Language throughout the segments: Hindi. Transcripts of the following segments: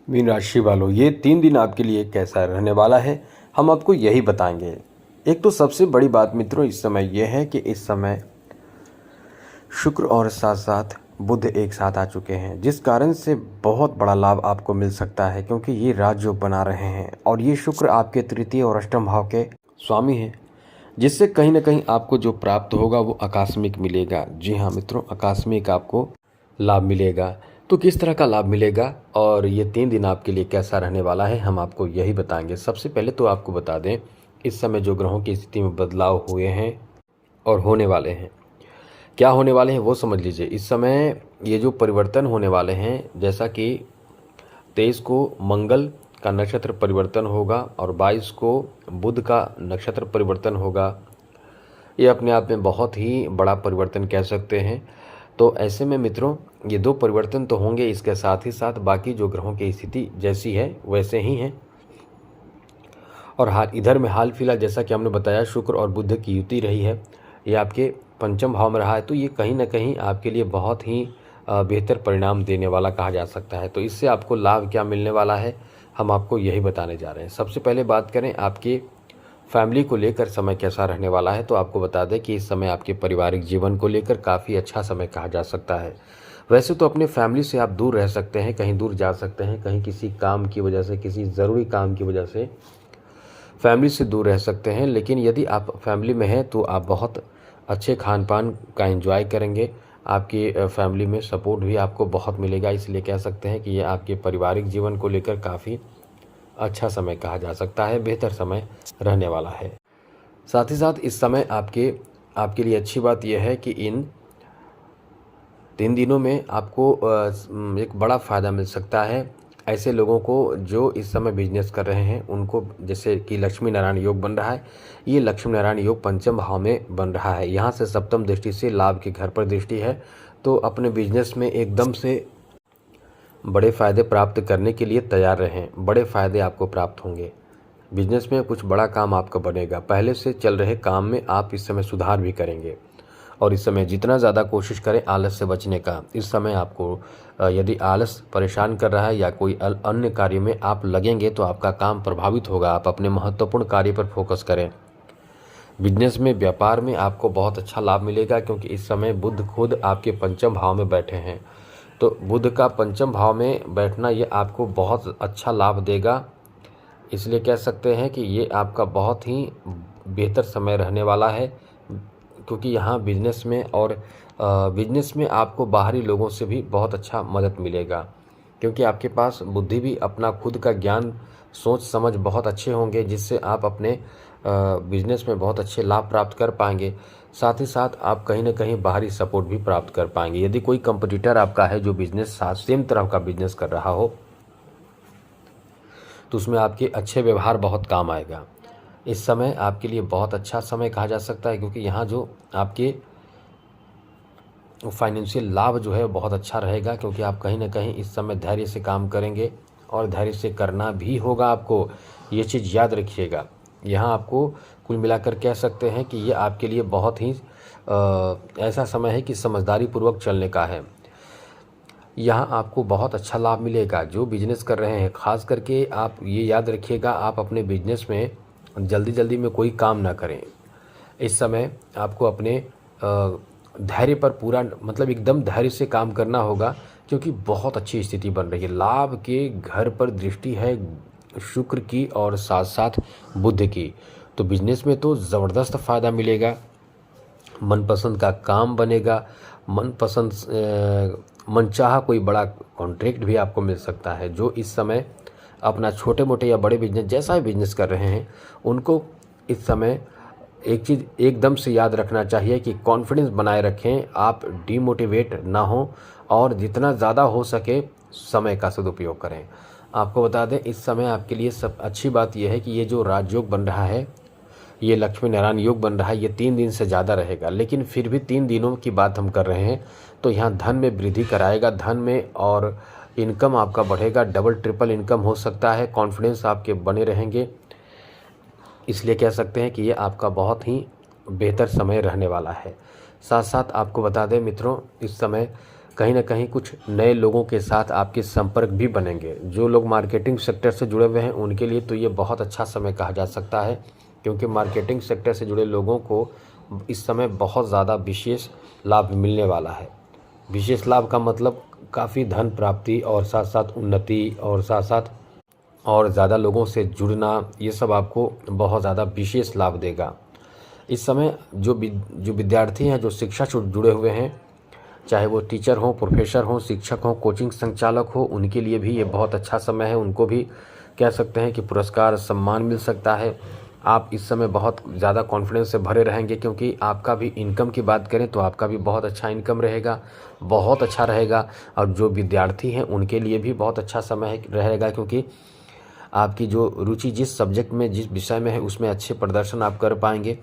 मीन राशि वालों, ये 3 दिन आपके लिए कैसा रहने वाला है, हम आपको यही बताएंगे। एक तो सबसे बड़ी बात मित्रों इस समय यह है कि इस समय शुक्र और साथ साथ बुध एक साथ आ चुके हैं, जिस कारण से बहुत बड़ा लाभ आपको मिल सकता है, क्योंकि ये राजयोग बना रहे हैं और ये शुक्र आपके तृतीय और अष्टम भाव के स्वामी हैं, जिससे कहीं ना कहीं आपको जो प्राप्त होगा वो आकस्मिक मिलेगा। जी हाँ मित्रों, आकस्मिक आपको लाभ मिलेगा। तो किस तरह का लाभ मिलेगा और ये 3 दिन आपके लिए कैसा रहने वाला है, हम आपको यही बताएंगे। सबसे पहले तो आपको बता दें, इस समय जो ग्रहों की स्थिति में बदलाव हुए हैं और होने वाले हैं, क्या होने वाले हैं वो समझ लीजिए। इस समय ये जो परिवर्तन होने वाले हैं, जैसा कि 23 को मंगल का नक्षत्र परिवर्तन होगा और 22 को बुध का नक्षत्र परिवर्तन होगा। ये अपने आप में बहुत ही बड़ा परिवर्तन कह सकते हैं। तो ऐसे में मित्रों ये 2 परिवर्तन तो होंगे, इसके साथ ही साथ बाकी जो ग्रहों की स्थिति जैसी है वैसे ही हैं। और इधर में हाल फिलहाल जैसा कि हमने बताया, शुक्र और बुध की युति रही है, ये आपके पंचम भाव में रहा है, तो ये कहीं ना कहीं आपके लिए बहुत ही बेहतर परिणाम देने वाला कहा जा सकता है। तो इससे आपको लाभ क्या मिलने वाला है, हम आपको यही बताने जा रहे हैं। सबसे पहले बात करें आपके फैमिली को लेकर समय कैसा रहने वाला है, तो आपको बता दें कि इस समय आपके पारिवारिक जीवन को लेकर काफ़ी अच्छा समय कहा जा सकता है। वैसे तो अपने फैमिली से आप दूर रह सकते हैं, कहीं दूर जा सकते हैं, कहीं किसी काम की वजह से, किसी ज़रूरी काम की वजह से फैमिली से दूर रह सकते हैं। लेकिन यदि आप फैमिली में हैं तो आप बहुत अच्छे खान पान का एंजॉय करेंगे, आपकी फैमिली में सपोर्ट भी आपको बहुत मिलेगा। इसलिए कह सकते हैं कि ये आपके पारिवारिक जीवन को लेकर काफ़ी अच्छा समय कहा जा सकता है, बेहतर समय रहने वाला है। साथ ही साथ इस समय आपके लिए अच्छी बात यह है कि इन 3 दिनों में आपको एक बड़ा फ़ायदा मिल सकता है ऐसे लोगों को जो इस समय बिजनेस कर रहे हैं उनको। जैसे कि लक्ष्मी नारायण योग बन रहा है, ये लक्ष्मी नारायण योग पंचम भाव में बन रहा है, यहाँ से सप्तम दृष्टि से लाभ के घर पर दृष्टि है। तो अपने बिजनेस में एकदम से बड़े फ़ायदे प्राप्त करने के लिए तैयार रहें, बड़े फ़ायदे आपको प्राप्त होंगे। बिजनेस में कुछ बड़ा काम आपका बनेगा, पहले से चल रहे काम में आप इस समय सुधार भी करेंगे। और इस समय जितना ज़्यादा कोशिश करें आलस से बचने का। इस समय आपको यदि आलस परेशान कर रहा है या कोई अन्य कार्य में आप लगेंगे तो आपका काम प्रभावित होगा। आप अपने महत्वपूर्ण कार्य पर फोकस करें। बिजनेस में, व्यापार में आपको बहुत अच्छा लाभ मिलेगा, क्योंकि इस समय बुध खुद आपके पंचम भाव में बैठे हैं। तो बुध का पंचम भाव में बैठना ये आपको बहुत अच्छा लाभ देगा। इसलिए कह सकते हैं कि ये आपका बहुत ही बेहतर समय रहने वाला है, क्योंकि यहाँ बिजनेस में आपको बाहरी लोगों से भी बहुत अच्छा मदद मिलेगा, क्योंकि आपके पास बुद्धि भी, अपना खुद का ज्ञान, सोच समझ बहुत अच्छे होंगे, जिससे आप अपने बिजनेस में बहुत अच्छे लाभ प्राप्त कर पाएंगे। साथ ही साथ आप कहीं ना कहीं बाहरी सपोर्ट भी प्राप्त कर पाएंगे। यदि कोई कंपटीटर आपका है जो बिजनेस साथ सेम तरह का बिजनेस कर रहा हो तो उसमें आपके अच्छे व्यवहार बहुत काम आएगा। इस समय आपके लिए बहुत अच्छा समय कहा जा सकता है, क्योंकि यहाँ जो आपके फाइनेंशियल लाभ जो है बहुत अच्छा रहेगा, क्योंकि आप कहीं ना कहीं इस समय धैर्य से काम करेंगे और धैर्य से करना भी होगा आपको। ये चीज़ याद रखिएगा। यहाँ आपको कुल मिलाकर कह सकते हैं कि ये आपके लिए बहुत ही ऐसा समय है कि समझदारी पूर्वक चलने का है। यहाँ आपको बहुत अच्छा लाभ मिलेगा। जो बिजनेस कर रहे हैं, ख़ास करके आप ये याद रखिएगा, आप अपने बिजनेस में जल्दी जल्दी में कोई काम ना करें। इस समय आपको अपने धैर्य पर पूरा, मतलब एकदम धैर्य से काम करना होगा, क्योंकि बहुत अच्छी स्थिति बन रही है। लाभ के घर पर दृष्टि है शुक्र की और साथ साथ बुध की। तो बिजनेस में तो ज़बरदस्त फ़ायदा मिलेगा, मनपसंद का काम बनेगा, मनचाहा कोई बड़ा कॉन्ट्रैक्ट भी आपको मिल सकता है। जो इस समय अपना छोटे मोटे या बड़े बिजनेस, जैसा भी बिजनेस कर रहे हैं, उनको इस समय एक चीज़ एकदम से याद रखना चाहिए कि कॉन्फिडेंस बनाए रखें, आप डीमोटिवेट ना हो और जितना ज़्यादा हो सके समय का सदुपयोग करें। आपको बता दें, इस समय आपके लिए सब अच्छी बात यह है कि ये जो राजयोग बन रहा है, ये लक्ष्मी नारायण योग बन रहा है, ये 3 दिन से ज़्यादा रहेगा। लेकिन फिर भी 3 दिनों की बात हम कर रहे हैं, तो यहाँ धन में वृद्धि कराएगा, धन में, और इनकम आपका बढ़ेगा, डबल ट्रिपल इनकम हो सकता है, कॉन्फिडेंस आपके बने रहेंगे। इसलिए कह सकते हैं कि ये आपका बहुत ही बेहतर समय रहने वाला है। साथ साथ आपको बता दें मित्रों, इस समय कहीं ना कहीं कुछ नए लोगों के साथ आपके संपर्क भी बनेंगे। जो लोग मार्केटिंग सेक्टर से जुड़े हुए हैं उनके लिए तो ये बहुत अच्छा समय कहा जा सकता है, क्योंकि मार्केटिंग सेक्टर से जुड़े लोगों को इस समय बहुत ज़्यादा विशेष लाभ मिलने वाला है। विशेष लाभ का मतलब काफ़ी धन प्राप्ति और साथ साथ उन्नति और साथ साथ और ज़्यादा लोगों से जुड़ना, ये सब आपको बहुत ज़्यादा विशेष लाभ देगा। इस समय जो विद्यार्थी हैं, जो शिक्षा से जुड़े हुए हैं, चाहे वो टीचर हों, प्रोफेसर हों, शिक्षक हों, कोचिंग संचालक हो, उनके लिए भी ये बहुत अच्छा समय है। उनको भी कह सकते हैं कि पुरस्कार सम्मान मिल सकता है। आप इस समय बहुत ज़्यादा कॉन्फिडेंस से भरे रहेंगे, क्योंकि आपका भी इनकम की बात करें तो आपका भी बहुत अच्छा इनकम रहेगा, बहुत अच्छा रहेगा। और जो विद्यार्थी हैं उनके लिए भी बहुत अच्छा समय रहेगा, क्योंकि आपकी जो रुचि जिस सब्जेक्ट में, जिस विषय में है, उसमें अच्छे प्रदर्शन आप कर पाएंगे।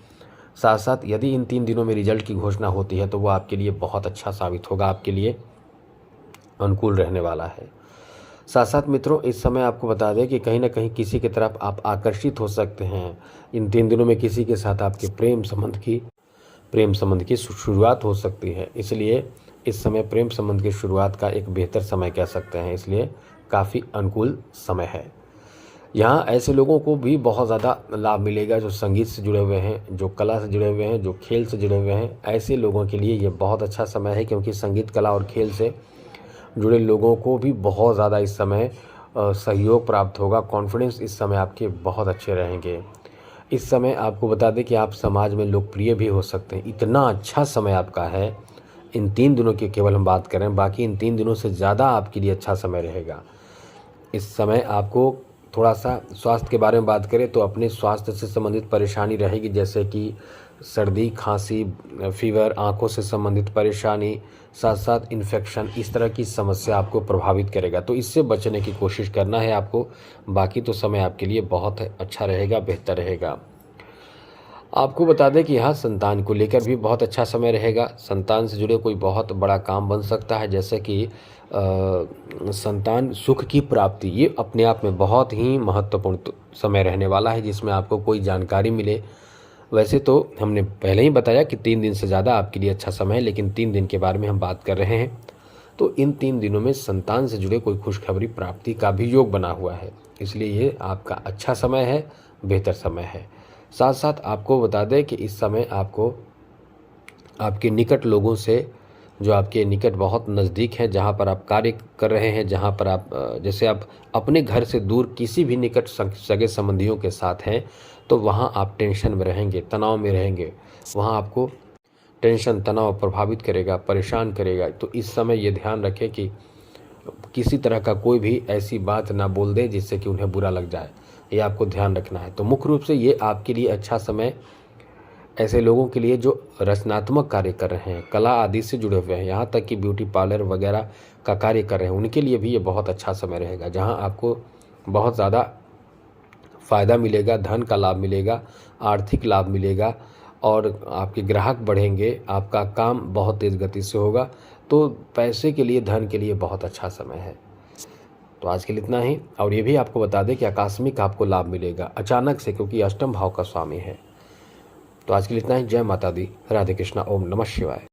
साथ साथ यदि इन 3 दिनों में रिजल्ट की घोषणा होती है तो वो आपके लिए बहुत अच्छा साबित होगा, आपके लिए अनुकूल रहने वाला है। साथ साथ मित्रों, इस समय आपको बता दें कि कहीं ना कहीं किसी की तरफ आप आकर्षित हो सकते हैं। इन 3 दिनों में किसी के साथ आपके प्रेम संबंध की शुरुआत हो सकती है। इसलिए इस समय प्रेम संबंध की शुरुआत का एक बेहतर समय कह सकते हैं, इसलिए काफ़ी अनुकूल समय है। यहाँ ऐसे लोगों को भी बहुत ज़्यादा लाभ मिलेगा जो संगीत से जुड़े हुए हैं, जो कला से जुड़े हुए हैं, जो खेल से जुड़े हुए हैं। ऐसे लोगों के लिए ये बहुत अच्छा समय है, क्योंकि संगीत, कला और खेल से जुड़े लोगों को भी बहुत ज़्यादा इस समय सहयोग प्राप्त होगा। कॉन्फिडेंस इस समय आपके बहुत अच्छे रहेंगे। इस समय आपको बता दें कि आप समाज में लोकप्रिय भी हो सकते हैं। इतना अच्छा समय आपका है। इन 3 दिनों की केवल हम बात करें, बाकी इन 3 दिनों से ज़्यादा आपके लिए अच्छा समय रहेगा। इस समय आपको थोड़ा सा स्वास्थ्य के बारे में बात करें तो अपने स्वास्थ्य से संबंधित परेशानी रहेगी, जैसे कि सर्दी, खांसी, फीवर, आंखों से संबंधित परेशानी, साथ साथ इन्फेक्शन, इस तरह की समस्या आपको प्रभावित करेगा। तो इससे बचने की कोशिश करना है आपको। बाकी तो समय आपके लिए बहुत अच्छा रहेगा, बेहतर रहेगा। आपको बता दें कि यहाँ संतान को लेकर भी बहुत अच्छा समय रहेगा। संतान से जुड़े कोई बहुत बड़ा काम बन सकता है, जैसे कि संतान सुख की प्राप्ति, ये अपने आप में बहुत ही महत्वपूर्ण समय रहने वाला है, जिसमें आपको कोई जानकारी मिले। वैसे तो हमने पहले ही बताया कि 3 दिन से ज़्यादा आपके लिए अच्छा समय है, लेकिन 3 दिन के बारे में हम बात कर रहे हैं। तो इन 3 दिनों में संतान से जुड़े कोई खुशखबरी प्राप्ति का भी योग बना हुआ है, इसलिए ये आपका अच्छा समय है, बेहतर समय है। साथ साथ आपको बता दें कि इस समय आपको आपके निकट लोगों से, जो आपके निकट बहुत नज़दीक हैं, जहाँ पर आप कार्य कर रहे हैं, जहाँ पर आप जैसे आप अपने घर से दूर किसी भी निकट सगे संबंधियों के साथ हैं, तो वहाँ आप टेंशन में रहेंगे, तनाव में रहेंगे। वहाँ आपको टेंशन, तनाव प्रभावित करेगा, परेशान करेगा। तो इस समय ये ध्यान रखें कि किसी तरह का कोई भी ऐसी बात ना बोल दे जिससे कि उन्हें बुरा लग जाए, ये आपको ध्यान रखना है। तो मुख्य रूप से ये आपके लिए अच्छा समय ऐसे लोगों के लिए जो रचनात्मक कार्य कर रहे हैं, कला आदि से जुड़े हुए हैं, यहाँ तक कि ब्यूटी पार्लर वगैरह का कार्य कर रहे हैं, उनके लिए भी ये बहुत अच्छा समय रहेगा, जहाँ आपको बहुत ज़्यादा फ़ायदा मिलेगा, धन का लाभ मिलेगा, आर्थिक लाभ मिलेगा और आपके ग्राहक बढ़ेंगे, आपका काम बहुत तेज़ गति से होगा। तो पैसे के लिए, धन के लिए बहुत अच्छा समय है। तो आज के लिए इतना ही। और ये भी आपको बता दें कि आकस्मिक आपको लाभ मिलेगा अचानक से, क्योंकि अष्टम भाव का स्वामी है। तो आज के लिए इतना ही। जय माता दी, राधे कृष्णा, ओम नमः शिवाय।